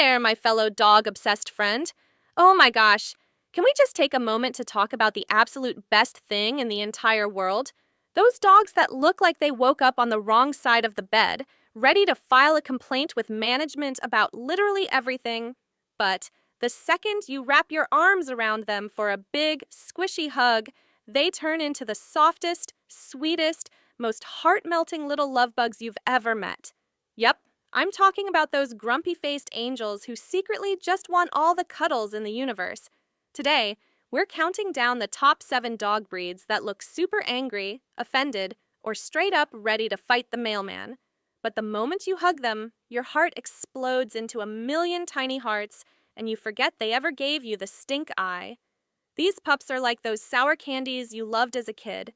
there, my fellow dog-obsessed friend. Oh my gosh, can we just take a moment to talk about the absolute best thing in the entire world? Those dogs that look like they woke up on the wrong side of the bed, ready to file a complaint with management about literally everything. But the second you wrap your arms around them for a big, squishy hug, they turn into the softest, sweetest, most heart-melting little love bugs you've ever met. Yep, I'm talking about those grumpy-faced angels who secretly just want all the cuddles in the universe. Today, we're counting down the top 7 dog breeds that look super angry, offended, or straight up ready to fight the mailman. But the moment you hug them, your heart explodes into a million tiny hearts, and you forget they ever gave you the stink eye. These pups are like those sour candies you loved as a kid.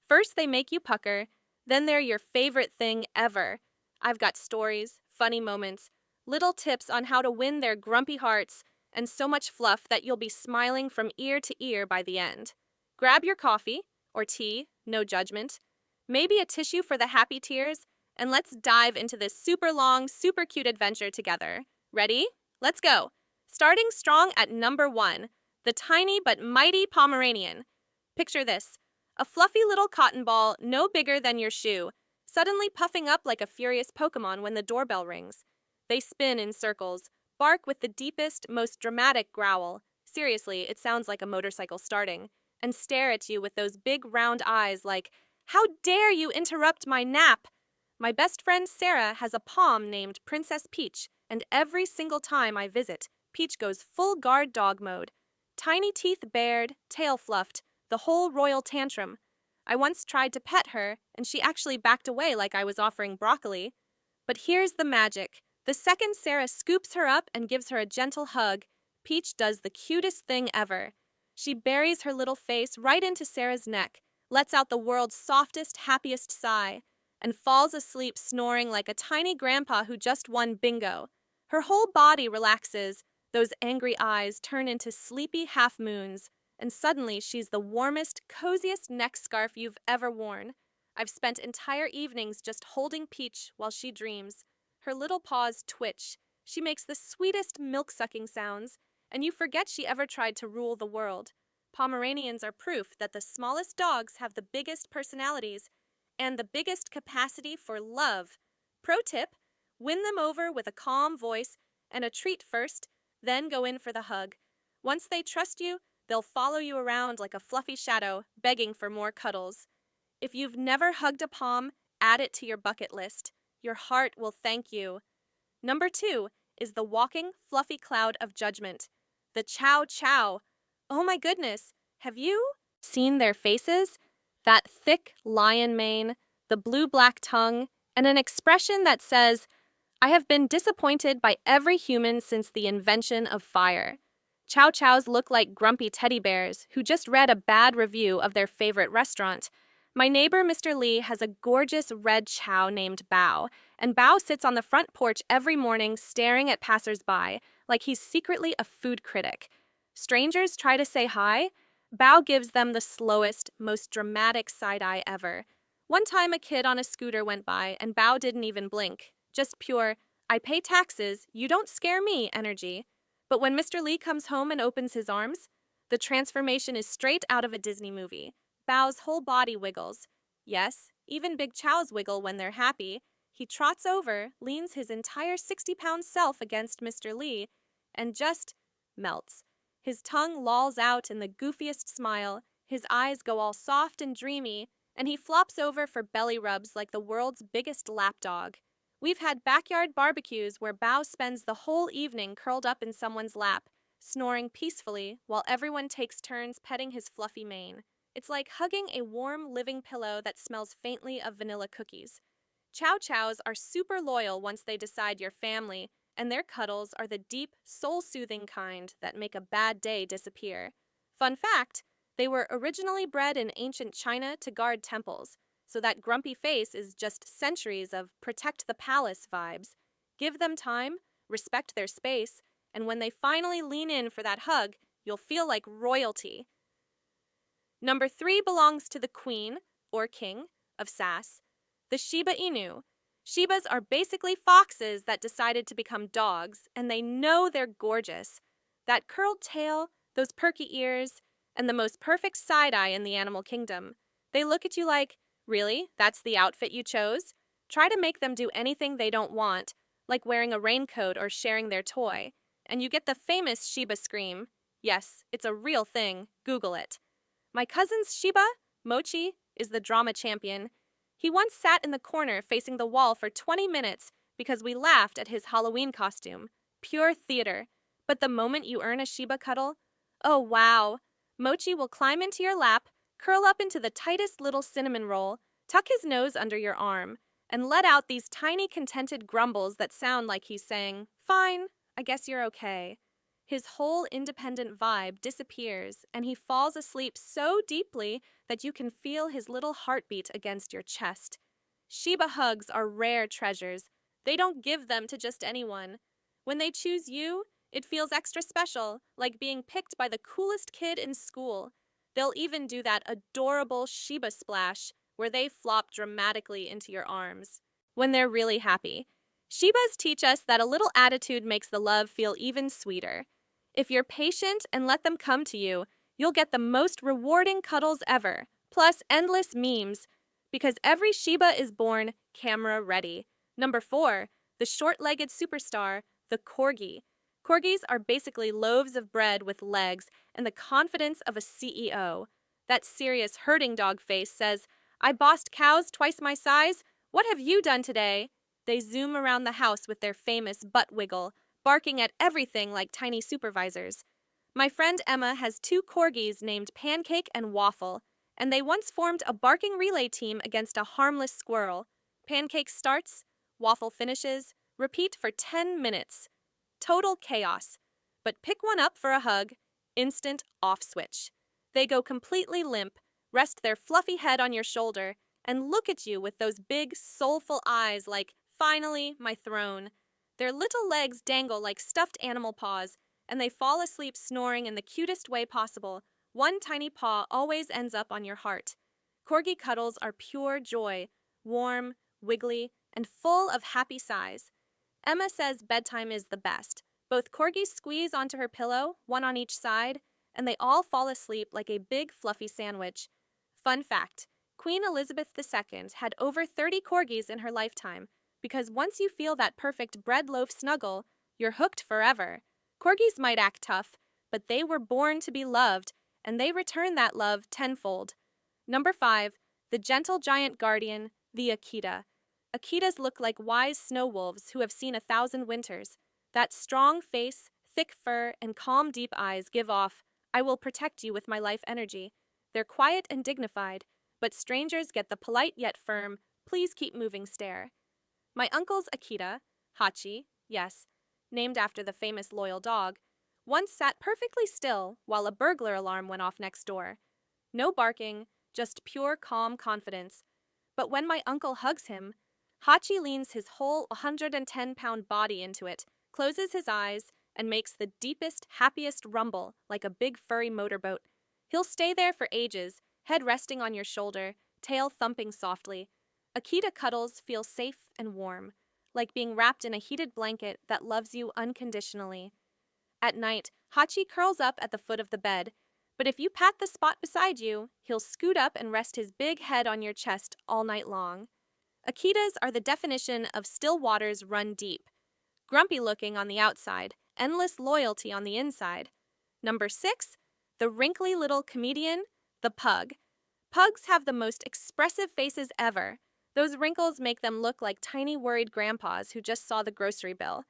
First, they make you pucker, then they're your favorite thing ever. I've got stories, funny moments, little tips on how to win their grumpy hearts, and so much fluff that you'll be smiling from ear to ear by the end. Grab your coffee, or tea, no judgment, maybe a tissue for the happy tears, and let's dive into this super long, super cute adventure together. Ready? Let's go! Starting strong at number 1, the tiny but mighty Pomeranian. Picture this, a fluffy little cotton ball no bigger than your shoe, suddenly puffing up like a furious Pokemon when the doorbell rings. They spin in circles, bark with the deepest, most dramatic growl. Seriously, it sounds like a motorcycle starting. And stare at you with those big round eyes like, "How dare you interrupt my nap?" My best friend Sarah has a Pom named Princess Peach, and every single time I visit, Peach goes full guard dog mode. Tiny teeth bared, tail fluffed, the whole royal tantrum. I once tried to pet her, and she actually backed away like I was offering broccoli. But here's the magic. The second Sarah scoops her up and gives her a gentle hug, Peach does the cutest thing ever. She buries her little face right into Sarah's neck, lets out the world's softest, happiest sigh, and falls asleep snoring like a tiny grandpa who just won bingo. Her whole body relaxes, those angry eyes turn into sleepy half-moons, and suddenly she's the warmest, coziest neck scarf you've ever worn. I've spent entire evenings just holding Peach while she dreams. Her little paws twitch. She makes the sweetest milk-sucking sounds, and you forget she ever tried to rule the world. Pomeranians are proof that the smallest dogs have the biggest personalities and the biggest capacity for love. Pro tip, win them over with a calm voice and a treat first, then go in for the hug. Once they trust you, they'll follow you around like a fluffy shadow, begging for more cuddles. If you've never hugged a Pom, add it to your bucket list. Your heart will thank you. Number 2 is the walking, fluffy cloud of judgment, the Chow Chow. Oh my goodness, have you seen their faces? That thick lion mane, the blue-black tongue, and an expression that says, "I have been disappointed by every human since the invention of fire." Chow Chows look like grumpy teddy bears who just read a bad review of their favorite restaurant. My neighbor Mr. Lee has a gorgeous red chow named Bao, and Bao sits on the front porch every morning staring at passers-by like he's secretly a food critic. Strangers try to say hi. Bao gives them the slowest, most dramatic side-eye ever. One time a kid on a scooter went by and Bao didn't even blink. Just pure, "I pay taxes, you don't scare me" energy. But when Mr. Lee comes home and opens his arms, the transformation is straight out of a Disney movie. Bao's whole body wiggles. Yes, even big chows wiggle when they're happy. He trots over, leans his entire 60-pound self against Mr. Lee, and just melts. His tongue lolls out in the goofiest smile, his eyes go all soft and dreamy, and he flops over for belly rubs like the world's biggest lapdog. We've had backyard barbecues where Bao spends the whole evening curled up in someone's lap, snoring peacefully while everyone takes turns petting his fluffy mane. It's like hugging a warm, living pillow that smells faintly of vanilla cookies. Chow Chows are super loyal once they decide you're family, and their cuddles are the deep, soul-soothing kind that make a bad day disappear. Fun fact, they were originally bred in ancient China to guard temples, so that grumpy face is just centuries of protect the palace vibes. Give them time, respect their space, and when they finally lean in for that hug, you'll feel like royalty. Number 3 belongs to the queen, or king, of sass, the Shiba Inu. Shibas are basically foxes that decided to become dogs, and they know they're gorgeous. That curled tail, those perky ears, and the most perfect side eye in the animal kingdom. They look at you like, really? That's the outfit you chose? Try to make them do anything they don't want, like wearing a raincoat or sharing their toy, and you get the famous Shiba scream. Yes, it's a real thing. Google it. My cousin's Shiba, Mochi, is the drama champion. He once sat in the corner facing the wall for 20 minutes because we laughed at his Halloween costume. Pure theater. But the moment you earn a Shiba cuddle, oh wow. Mochi will climb into your lap, curl up into the tightest little cinnamon roll, tuck his nose under your arm, and let out these tiny contented grumbles that sound like he's saying, "Fine, I guess you're okay." His whole independent vibe disappears, and he falls asleep so deeply that you can feel his little heartbeat against your chest. Shiba hugs are rare treasures. They don't give them to just anyone. When they choose you, it feels extra special, like being picked by the coolest kid in school. They'll even do that adorable Shiba splash, where they flop dramatically into your arms when they're really happy. Shibas teach us that a little attitude makes the love feel even sweeter. If you're patient and let them come to you, you'll get the most rewarding cuddles ever, plus endless memes, because every Shiba is born camera ready. Number 4, the short-legged superstar, the Corgi. Corgis are basically loaves of bread with legs and the confidence of a CEO. That serious herding dog face says, "I bossed cows twice my size. What have you done today?" They zoom around the house with their famous butt wiggle, barking at everything like tiny supervisors. My friend Emma has 2 corgis named Pancake and Waffle, and they once formed a barking relay team against a harmless squirrel. Pancake starts, Waffle finishes, repeat for 10 minutes. Total chaos. But pick one up for a hug, instant off switch. They go completely limp, rest their fluffy head on your shoulder, and look at you with those big, soulful eyes like, "Finally, my throne." Their little legs dangle like stuffed animal paws, and they fall asleep snoring in the cutest way possible. One tiny paw always ends up on your heart. Corgi cuddles are pure joy, warm, wiggly, and full of happy sighs. Emma says bedtime is the best. Both corgis squeeze onto her pillow, one on each side, and they all fall asleep like a big fluffy sandwich. Fun fact, Queen Elizabeth II had over 30 corgis in her lifetime, because once you feel that perfect bread loaf snuggle, you're hooked forever. Corgis might act tough, but they were born to be loved, and they return that love tenfold. Number 5, the gentle giant guardian, the Akita. Akitas look like wise snow wolves who have seen 1,000 winters. That strong face, thick fur, and calm deep eyes give off, "I will protect you with my life energy." They're quiet and dignified, but strangers get the polite yet firm, "Please keep moving" stare. My uncle's Akita, Hachi, yes, named after the famous loyal dog, once sat perfectly still while a burglar alarm went off next door. No barking, just pure calm confidence. But when my uncle hugs him, Hachi leans his whole 110-pound body into it, closes his eyes, and makes the deepest, happiest rumble like a big furry motorboat. He'll stay there for ages, head resting on your shoulder, tail thumping softly. Akita cuddles feel safe and warm, like being wrapped in a heated blanket that loves you unconditionally. At night, Hachi curls up at the foot of the bed, but if you pat the spot beside you, he'll scoot up and rest his big head on your chest all night long. Akitas are the definition of still waters run deep. Grumpy looking on the outside, endless loyalty on the inside. Number 6, the wrinkly little comedian, the pug. Pugs have the most expressive faces ever. Those wrinkles make them look like tiny worried grandpas who just saw the grocery bill.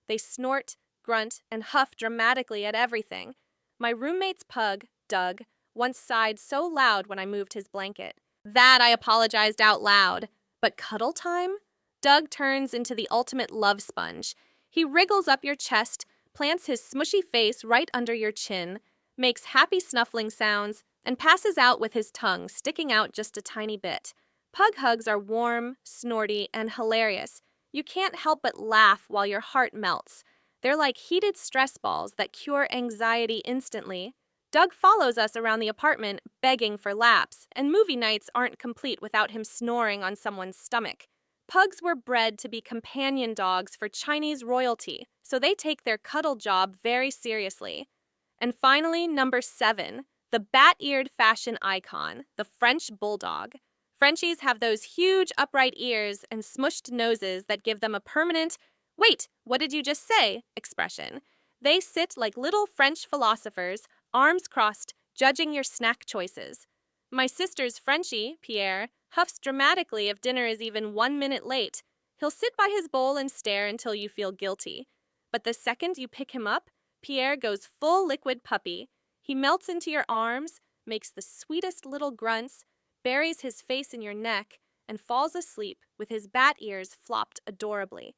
They snort, grunt, and huff dramatically at everything. My roommate's pug, Doug, once sighed so loud when I moved his blanket that I apologized out loud. But cuddle time? Doug turns into the ultimate love sponge. He wriggles up your chest, plants his smushy face right under your chin, makes happy snuffling sounds, and passes out with his tongue sticking out just a tiny bit. Pug hugs are warm, snorty, and hilarious. You can't help but laugh while your heart melts. They're like heated stress balls that cure anxiety instantly. Doug follows us around the apartment, begging for laps, and movie nights aren't complete without him snoring on someone's stomach. Pugs were bred to be companion dogs for Chinese royalty, so they take their cuddle job very seriously. And finally, number 7, the bat-eared fashion icon, the French Bulldog. Frenchies have those huge upright ears and smushed noses that give them a permanent, "Wait, what did you just say?" expression. They sit like little French philosophers, arms crossed, judging your snack choices. My sister's Frenchie, Pierre, huffs dramatically if dinner is even 1 minute late. He'll sit by his bowl and stare until you feel guilty. But the second you pick him up, Pierre goes full liquid puppy. He melts into your arms, makes the sweetest little grunts, buries his face in your neck, and falls asleep with his bat ears flopped adorably.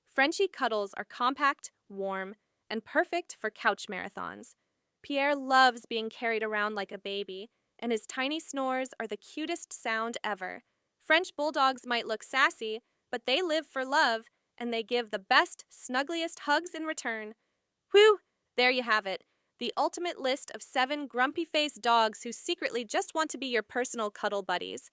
Frenchie cuddles are compact, warm, and perfect for couch marathons. Pierre loves being carried around like a baby, and his tiny snores are the cutest sound ever. French bulldogs might look sassy, but they live for love, and they give the best, snuggliest hugs in return. Whew! There you have it. The ultimate list of 7 grumpy-faced dogs who secretly just want to be your personal cuddle buddies.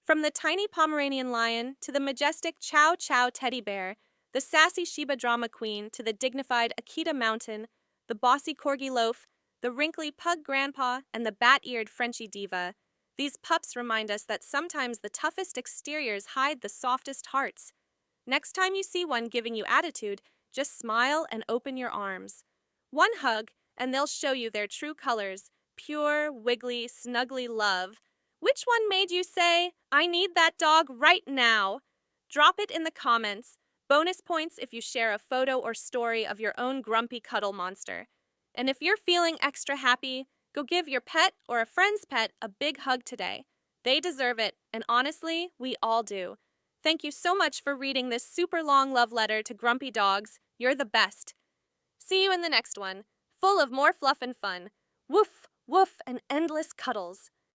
From the tiny Pomeranian lion to the majestic Chow Chow teddy bear, the sassy Shiba drama queen to the dignified Akita mountain, the bossy Corgi loaf, the wrinkly pug grandpa, and the bat-eared Frenchie diva, these pups remind us that sometimes the toughest exteriors hide the softest hearts. Next time you see one giving you attitude, just smile and open your arms. One hug, and they'll show you their true colors, pure, wiggly, snuggly love. Which one made you say, "I need that dog right now"? Drop it in the comments. Bonus points if you share a photo or story of your own grumpy cuddle monster. And if you're feeling extra happy, go give your pet or a friend's pet a big hug today. They deserve it, and honestly, we all do. Thank you so much for reading this super long love letter to grumpy dogs. You're the best. See you in the next one, full of more fluff and fun. Woof, woof, and endless cuddles.